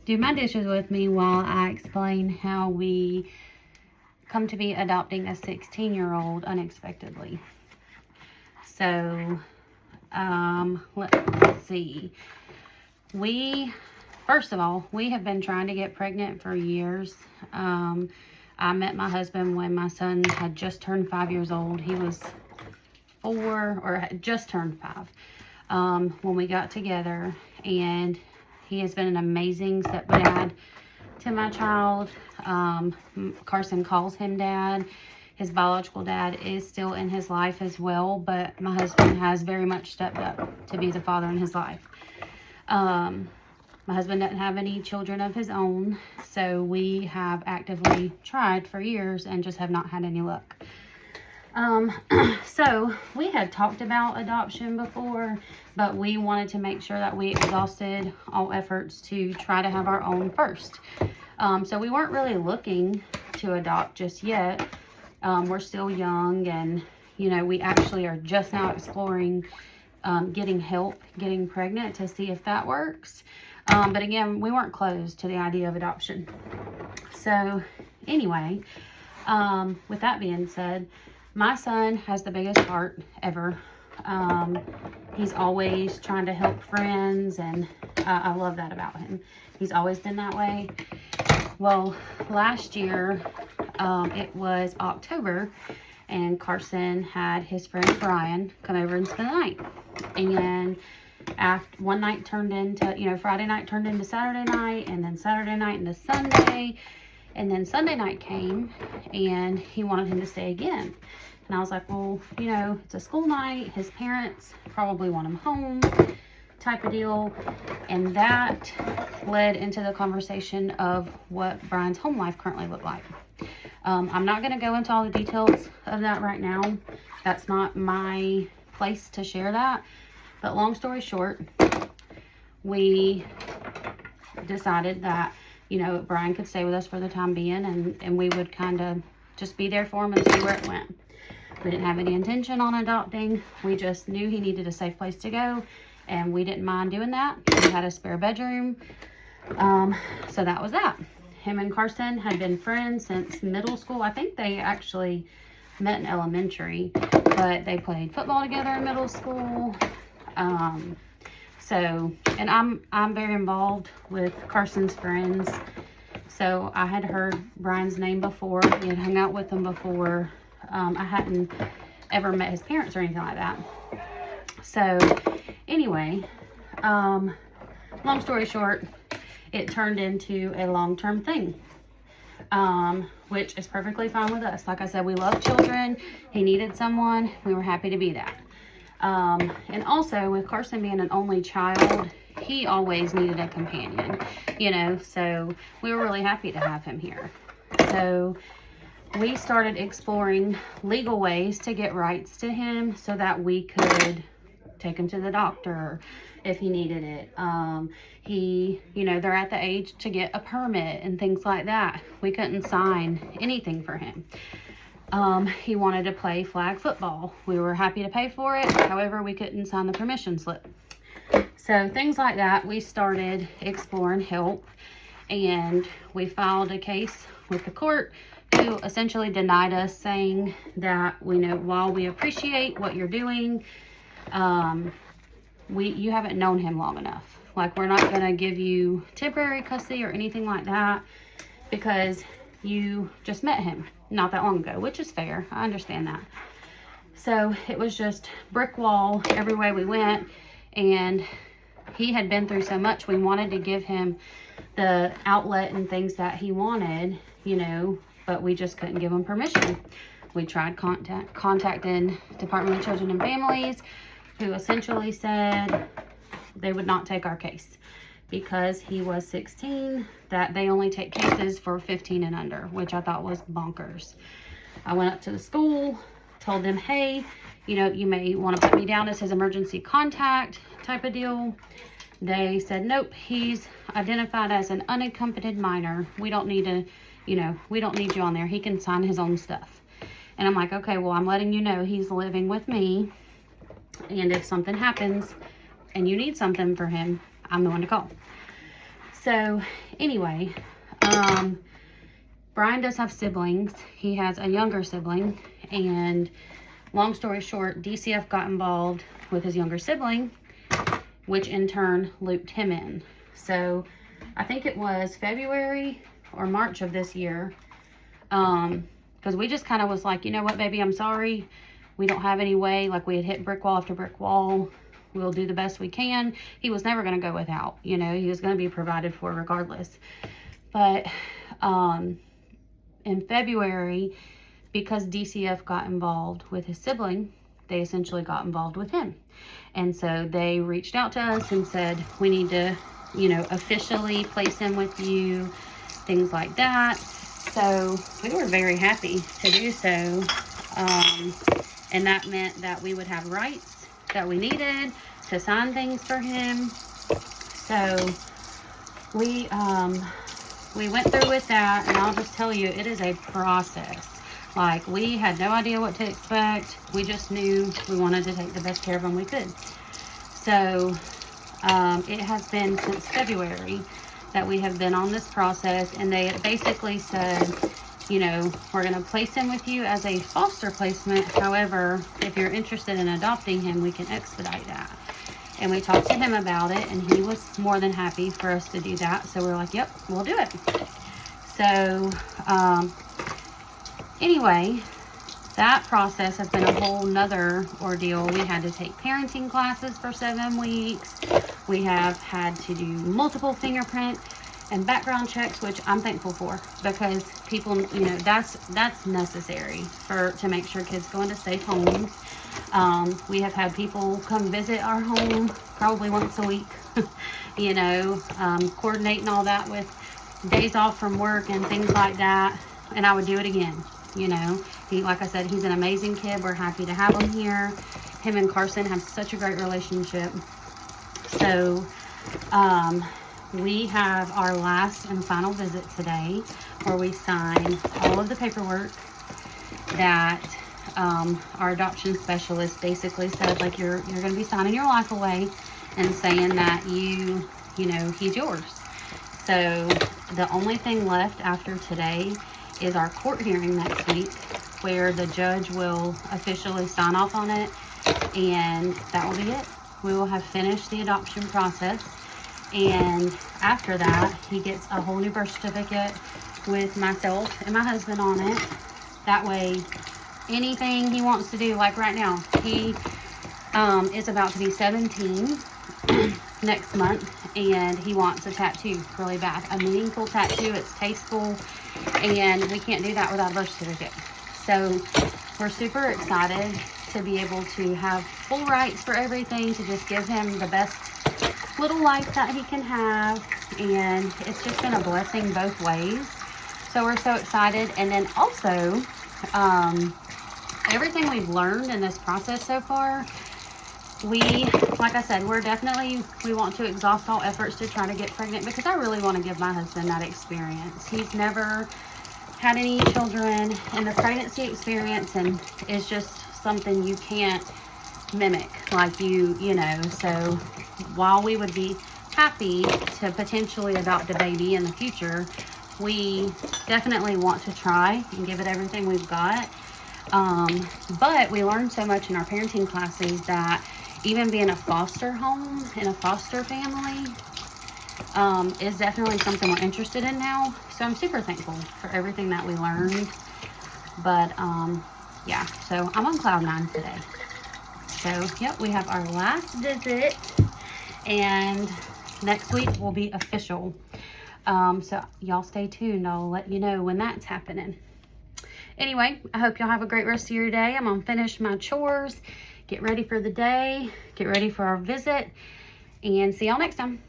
do my dishes with me while I explain how we come to be adopting a 16-year-old unexpectedly. So, let's see. First of all, we have been trying to get pregnant for years. I met my husband when my son had just turned 5 years old. He was 4 or had just turned 5 when we got together, and he has been an amazing stepdad to my child. Carson calls him dad. His biological dad is still in his life as well, but my husband has very much stepped up to be the father in his life. My husband doesn't have any children of his own, so we have actively tried for years and just have not had any luck. So we had talked about adoption before, but we wanted to make sure that we exhausted all efforts to try to have our own first. So we weren't really looking to adopt just yet. We're still young, and we actually are just now exploring getting help getting pregnant to see if that works. But again, we weren't closed to the idea of adoption. So anyway, with that being said, my son has the biggest heart ever. He's always trying to help friends, and I love that about him. He's always been that way. Well, last year, it was October, and Carson had his friend Brian come over and spend the night. And after one night turned into, Friday night turned into Saturday night, and then Saturday night into Sunday, and then Sunday night came, and he wanted him to stay again. And I was like, well, it's a school night. His parents probably want him home, type of deal. And that led into the conversation of what Brian's home life currently looked like. I'm not going to go into all the details of that right now. That's not my place to share that. But long story short, we decided that, Brian could stay with us for the time being, and we would kind of just be there for him and see where it went. We didn't have any intention on adopting. We just knew he needed a safe place to go, and we didn't mind doing that. We had a spare bedroom. So that was that. Him and Carson had been friends since middle school. I think they actually met in elementary, but they played football together in middle school. And I'm very involved with Carson's friends. So I had heard Brian's name before. We had hung out with him before. I hadn't ever met his parents or anything like that. So anyway, long story short, it turned into a long-term thing, which is perfectly fine with us. Like I said, we love children. He needed someone. We were happy to be that. And also with Carson being an only child, he always needed a companion, so we were really happy to have him here. So we started exploring legal ways to get rights to him so that we could take him to the doctor if he needed it. They're at the age to get a permit and things like that. We couldn't sign anything for him. He wanted to play flag football. We were happy to pay for it. However, we couldn't sign the permission slip. So things like that, we started exploring help, and we filed a case with the court who essentially denied us, saying that while we appreciate what you're doing, you haven't known him long enough. Like, we're not going to give you temporary custody or anything like that because you just met him not that long ago, which is fair. I understand that. So it was just brick wall every way we went, and he had been through so much. We wanted to give him the outlet and things that he wanted, but we just couldn't give him permission. We tried contacting Department of Children and Families, who essentially said they would not take our case because he was 16, that they only take cases for 15 and under, which I thought was bonkers. I went up to the school, told them, hey, you may want to put me down as his emergency contact type of deal. They said, nope, he's identified as an unaccompanied minor. We don't need we don't need you on there. He can sign his own stuff. And I'm like, okay, well, I'm letting you know he's living with me. And if something happens and you need something for him, I'm the one to call. So anyway, Brian does have siblings. He has a younger sibling, and long story short, DCF got involved with his younger sibling, which in turn looped him in. So I think it was February or March of this year, because we just kind of was like, you know what, baby, I'm sorry. We don't have any way. Like, we had hit brick wall after brick wall. We'll do the best we can. He was never going to go without, you know, he was going to be provided for regardless. But in February, because DCF got involved with his sibling, they essentially got involved with him. And so they reached out to us and said, we need to, you know, officially place him with you, things like that. So we were very happy to do so. And that meant that we would have rights that we needed to sign things for him. So we went through with that, and I'll just tell you, it is a process. Like, we had no idea what to expect. We just knew we wanted to take the best care of them we could. So it has been since February that we have been on this process, and they basically said, you know, we're going to place him with you as a foster placement. However, if you're interested in adopting him, we can expedite that. And we talked to him about it, and he was more than happy for us to do that. So we're like, yep, we'll do it. So anyway, that process has been a whole nother ordeal. We had to take parenting classes for 7 weeks. We have had to do multiple fingerprint and background checks, which I'm thankful for, because people, you know, that's necessary to make sure kids go into safe homes. We have had people come visit our home probably once a week, you know, coordinating all that with days off from work and things like that. And I would do it again, you know. Like I said, he's an amazing kid. We're happy to have him here. Him and Carson have such a great relationship. So, we have our last and final visit today, where we sign all of the paperwork that our adoption specialist basically said, like, you're going to be signing your life away and saying that you know, he's yours. So the only thing left after today is our court hearing next week, where the judge will officially sign off on it, and that will be it. We will have finished the adoption process. And after that, he gets a whole new birth certificate with myself and my husband on it. That way, anything he wants to do, like right now, he is about to be 17 next month, and he wants a tattoo really bad. A meaningful tattoo. It's tasteful, and we can't do that without a birth certificate. So we're super excited to be able to have full rights for everything, to just give him the best little life that he can have. And it's just been a blessing both ways. So we're so excited. And then also, everything we've learned in this process so far, like I said, we want to exhaust all efforts to try to get pregnant, because I really want to give my husband that experience. He's never had any children, and the pregnancy experience and is just something you can't mimic, like you know. So while we would be happy to potentially adopt a baby in the future, we definitely want to try and give it everything we've got. But we learned so much in our parenting classes that even being a foster home and a foster family is definitely something we're interested in now. So I'm super thankful for everything that we learned. But yeah, so I'm on cloud 9 today. So yep, we have our last visit, and next week will be official. So y'all stay tuned. I'll let you know when that's happening. Anyway, I hope y'all have a great rest of your day. I'm gonna finish my chores, get ready for the day, get ready for our visit, and see y'all next time.